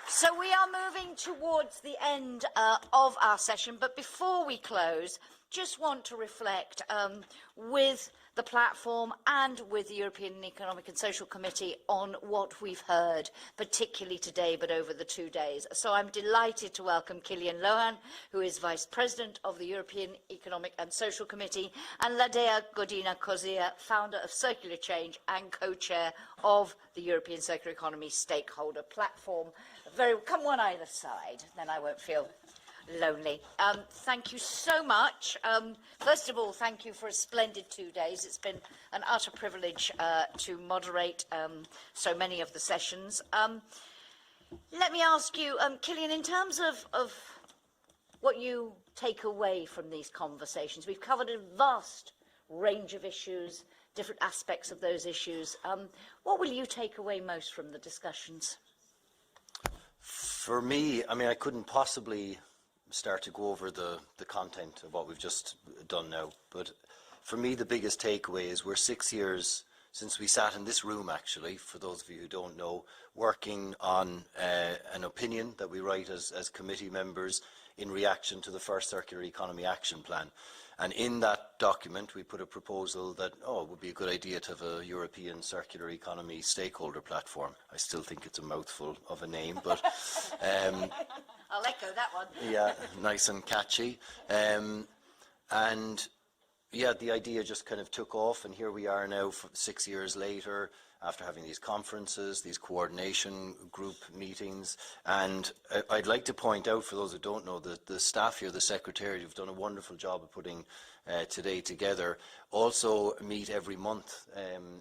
So we are moving towards the end of our session, but before we close, just want to reflect with the platform and with the European Economic and Social Committee on what we've heard, particularly today, but over the 2 days. So I'm delighted to welcome Cillian Lohan, who is Vice President of the European Economic and Social Committee, and Ladea Godina Kozia, founder of Circular Change and co-chair of the European Circular Economy Stakeholder Platform. Come one either side, then I won't feel lonely. Thank you so much. First of all, thank you for a splendid 2 days. It's been an utter privilege to moderate so many of the sessions. Let me ask you, Cillian, in terms of what you take away from these conversations, we've covered a vast range of issues, different aspects of those issues. What will you take away most from the discussions? For me, I mean, I couldn't possibly start to go over the content of what we've just done now, but for me the biggest takeaway is we're 6 years since we sat in this room, actually, for those of you who don't know, working on an opinion that we write as committee members in reaction to the first Circular Economy Action Plan. And in that document, we put a proposal that, it would be a good idea to have a European Circular Economy Stakeholder Platform. I still think it's a mouthful of a name, but... I'll echo that one. Yeah, nice and catchy. And yeah, the idea just kind of took off, and here we are now 6 years later, after having these conferences, these coordination group meetings. And I'd like to point out, for those who don't know, that the staff here, the Secretariat, have done a wonderful job of putting today together. Also meet every month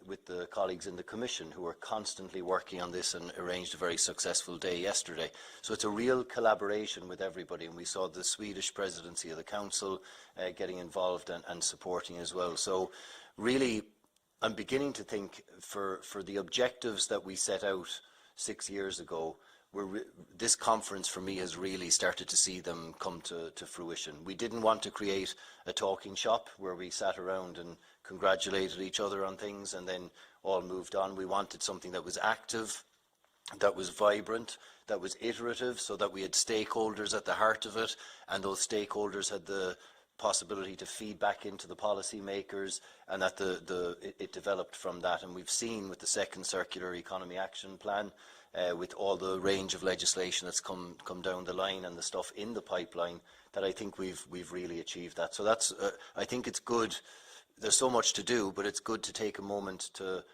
with the colleagues in the Commission who are constantly working on this, and arranged a very successful day yesterday. So it's a real collaboration with everybody, and we saw the Swedish presidency of the Council getting involved and supporting as well. So really, I'm beginning to think for the objectives that we set out 6 years ago, this conference for me has really started to see them come to fruition. We didn't want to create a talking shop where we sat around and congratulated each other on things and then all moved on. We wanted something that was active, that was vibrant, that was iterative, so that we had stakeholders at the heart of it, and those stakeholders had the possibility to feed back into the policymakers, and that it developed from that. And we've seen with the second Circular Economy Action Plan, with all the range of legislation that's come down the line and the stuff in the pipeline, that I think we've really achieved that. So that's I think it's good. There's so much to do, but it's good to take a moment to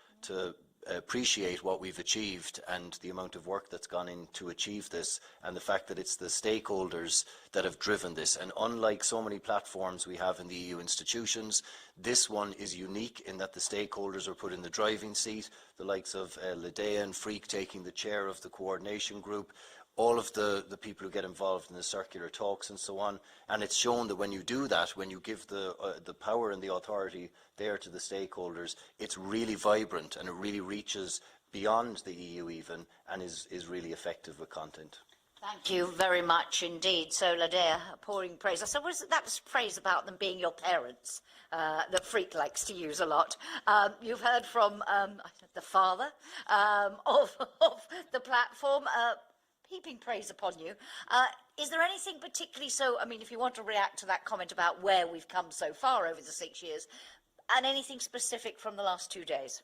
appreciate what we've achieved and the amount of work that's gone in to achieve this, and the fact that it's the stakeholders that have driven this. And unlike so many platforms we have in the EU institutions, this one is unique in that the stakeholders are put in the driving seat, the likes of Ladea and Freak taking the chair of the coordination group, all of the people who get involved in the circular talks and so on. And it's shown that when you do that, when you give the power and the authority there to the stakeholders, it's really vibrant and it really reaches beyond the EU even, and is really effective with content. Thank you very much indeed. So, Ladea, pouring praise. So that was praise about them being your parents that Freak likes to use a lot. You've heard from the father of the platform, heaping praise upon you. Is there anything particularly if you want to react to that comment about where we've come so far over the 6 years, and anything specific from the last 2 days?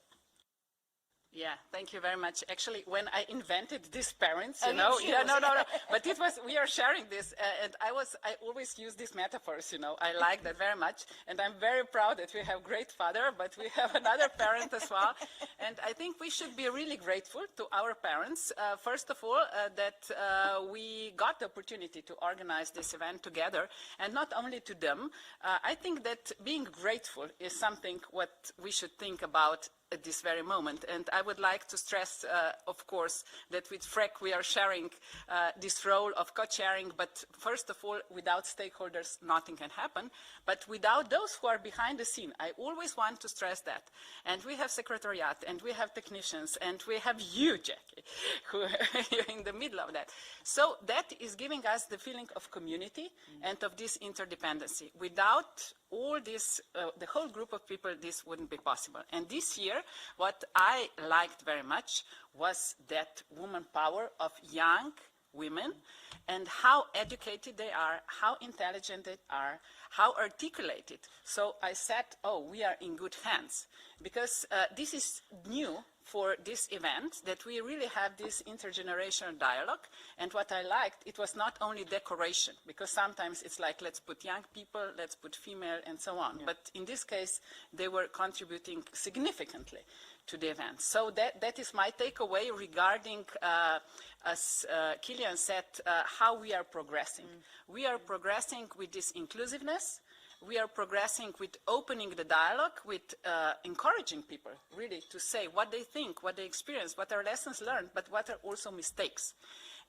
Yeah, thank you very much. Actually, when I invented these parents, but we are sharing this, and I always use these metaphors, I like that very much, and I'm very proud that we have great father, but we have another parent as well, and I think we should be really grateful to our parents, first of all, that we got the opportunity to organize this event together, and not only to them. I think that being grateful is something what we should think about at this very moment. And I would like to stress, of course, that with FREC we are sharing this role of co-chairing, but first of all, without stakeholders, nothing can happen. But without those who are behind the scene, I always want to stress that. And we have Secretariat, and we have technicians, and we have you, Jackie, who are in the middle of that. So that is giving us the feeling of community and of this interdependency. Without all this, the whole group of people, this wouldn't be possible. And this year, what I liked very much was that woman power of young women and how educated they are, how intelligent they are, how articulated. So I said, oh, we are in good hands, because this is new for this event, that we really have this intergenerational dialogue. And what I liked, it was not only decoration, because sometimes it's like, let's put young people, let's put female, and so on. Yeah. But in this case, they were contributing significantly to the event. So that is my takeaway regarding, as Kilian said, how we are progressing. We are progressing with this inclusiveness. We are progressing with opening the dialogue, with encouraging people really to say what they think, what they experience, what are lessons learned, but what are also mistakes.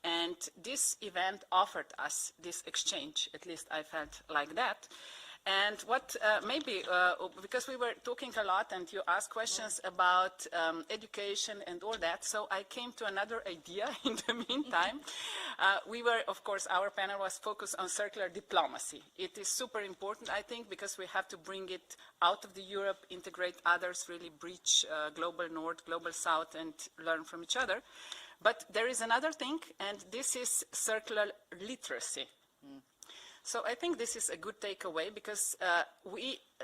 And this event offered us this exchange, at least I felt like that. And what maybe, because we were talking a lot and you asked questions about education and all that, so I came to another idea in the meantime. We were, of course, our panel was focused on circular diplomacy. It is super important, I think, because we have to bring it out of the Europe, integrate others, really breach global north, global south, and learn from each other. But there is another thing, and this is circular literacy. So I think this is a good takeaway, because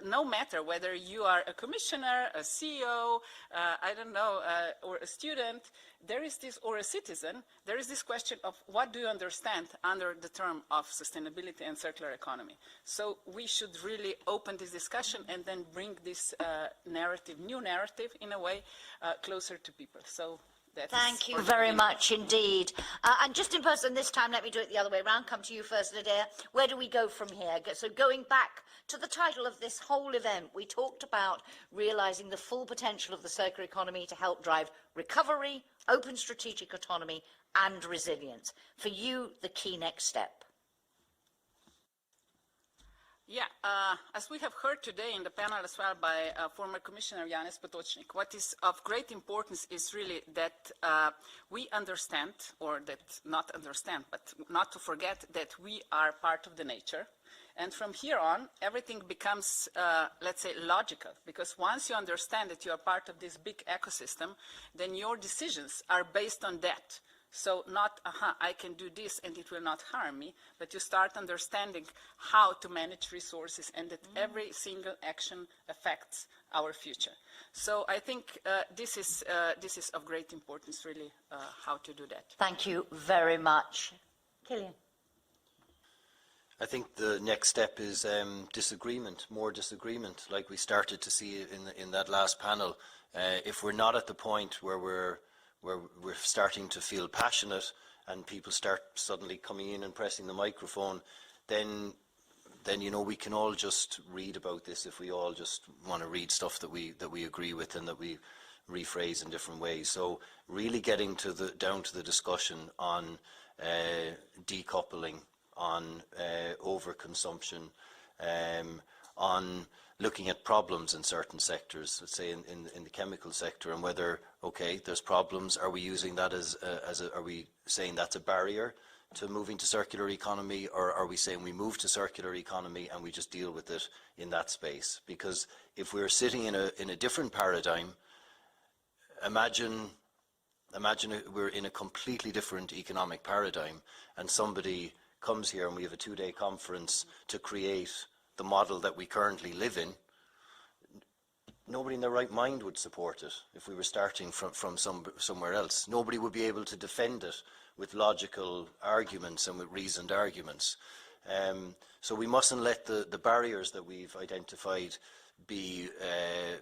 no matter whether you are a commissioner, a CEO, I don't know, or a student, there is this, or a citizen, there is this question of what do you understand under the term of sustainability and circular economy. So we should really open this discussion and then bring this narrative, new narrative in a way, closer to people. So. Thank you very much indeed. And just in person this time, let me do it the other way around. Come to you first, Nadia. Where do we go from here? So going back to the title of this whole event, we talked about realising the full potential of the circular economy to help drive recovery, open strategic autonomy and resilience. For you, the key next step. Yeah, as we have heard today in the panel as well by former Commissioner Janez Potočnik, what is of great importance is really that we understand, or that not understand, but not to forget that we are part of the nature. And from here on, everything becomes, let's say, logical, because once you understand that you are part of this big ecosystem, then your decisions are based on that. So not, I can do this and it will not harm me, but you start understanding how to manage resources and that every single action affects our future. So I think this is of great importance, really, how to do that. Thank you very much. Kilian. I think the next step is disagreement, more disagreement, like we started to see in that last panel. If we're not at the point where we're starting to feel passionate and people start suddenly coming in and pressing the microphone, then you know, we can all just read about this if we all just want to read stuff that we agree with and that we rephrase in different ways. So really getting to down to the discussion on decoupling, on overconsumption, on looking at problems in certain sectors, let's say in the chemical sector, and whether, okay, there's problems, are we using that are we saying that's a barrier to moving to circular economy, or are we saying we move to circular economy and we just deal with it in that space? Because if we're sitting in a different paradigm, imagine we're in a completely different economic paradigm and somebody comes here and we have a 2-day conference to create the model that we currently live in. Nobody in their right mind would support it if we were starting from somewhere else. Nobody would be able to defend it with logical arguments and with reasoned arguments. So we mustn't let the barriers that we've identified be,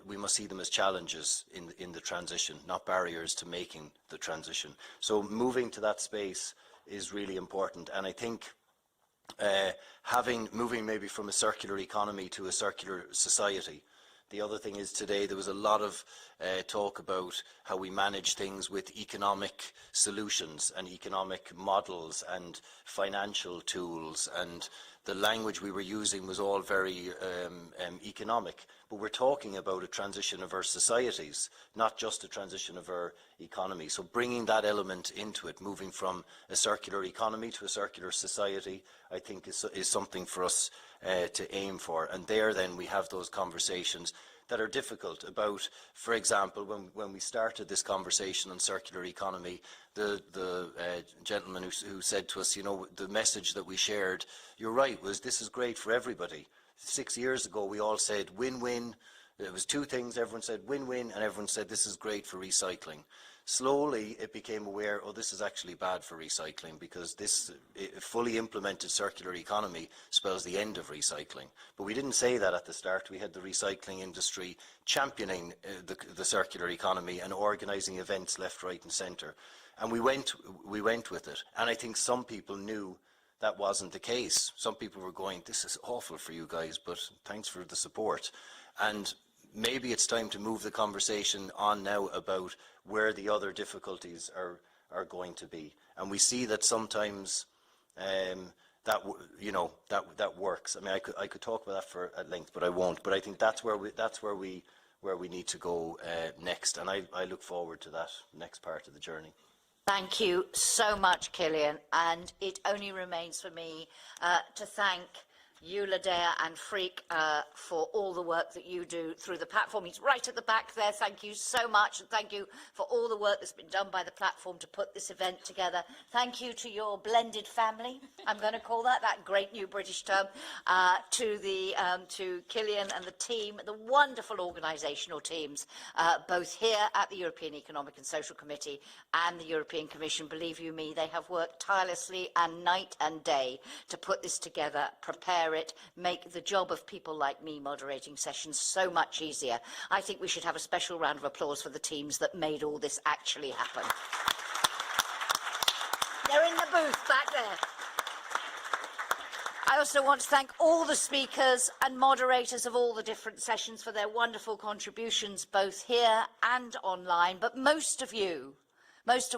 we must see them as challenges in the transition, not barriers to making the transition. So moving to that space is really important, and I think moving maybe from a circular economy to a circular society. The other thing is, today there was a lot of talk about how we manage things with economic solutions and economic models and financial tools, and the language we were using was all very economic. But we're talking about a transition of our societies, not just a transition of our economy. So bringing that element into it, moving from a circular economy to a circular society, I think is something for us to aim for. And there then we have those conversations that are difficult about, for example, when we started this conversation on circular economy, the gentleman who said to us, you know, the message that we shared, you're right, was this is great for everybody. 6 years ago, we all said win-win. It was two things. Everyone said win-win, and everyone said this is great for recycling. Slowly, it became aware, oh, this is actually bad for recycling, because this fully implemented circular economy spells the end of recycling. But we didn't say that at the start. We had the recycling industry championing the circular economy and organising events left, right and centre. And we went with it. And I think some people knew that wasn't the case. Some people were going, this is awful for you guys, but thanks for the support. And maybe it's time to move the conversation on now about where the other difficulties are going to be. And we see that sometimes that works. I mean, I could talk about that at length, but I won't. But I think that's where we need to go next. And I look forward to that next part of the journey. Thank you so much, Killian. And it only remains for me to thank you, Ladea and Freek, for all the work that you do through the platform. He's right at the back there. Thank you so much. And thank you for all the work that's been done by the platform to put this event together. Thank you to your blended family, I'm going to call that great new British term, to Killian and the team, the wonderful organisational teams, both here at the European Economic and Social Committee and the European Commission. Believe you me, they have worked tirelessly and night and day to put this together, prepare it, make the job of people like me moderating sessions so much easier. I think we should have a special round of applause for the teams that made all this actually happen. They're in the booth back there. I also want to thank all the speakers and moderators of all the different sessions for their wonderful contributions, both here and online, but most of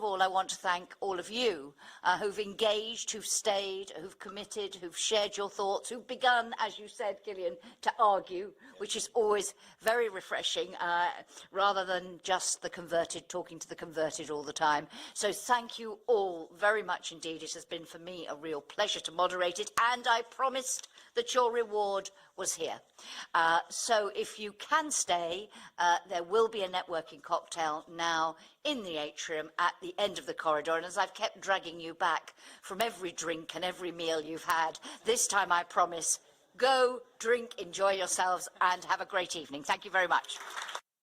all, I want to thank all of you who've engaged, who've stayed, who've committed, who've shared your thoughts, who've begun, as you said, Killian, to argue, which is always very refreshing, rather than just the converted, talking to the converted all the time. So thank you all very much indeed. It has been for me a real pleasure to moderate it, and I promised that your reward was here. So if you can stay, there will be a networking cocktail now in the atrium at the end of the corridor. And as I've kept dragging you back from every drink and every meal you've had, this time I promise, go, drink, enjoy yourselves, and have a great evening. Thank you very much.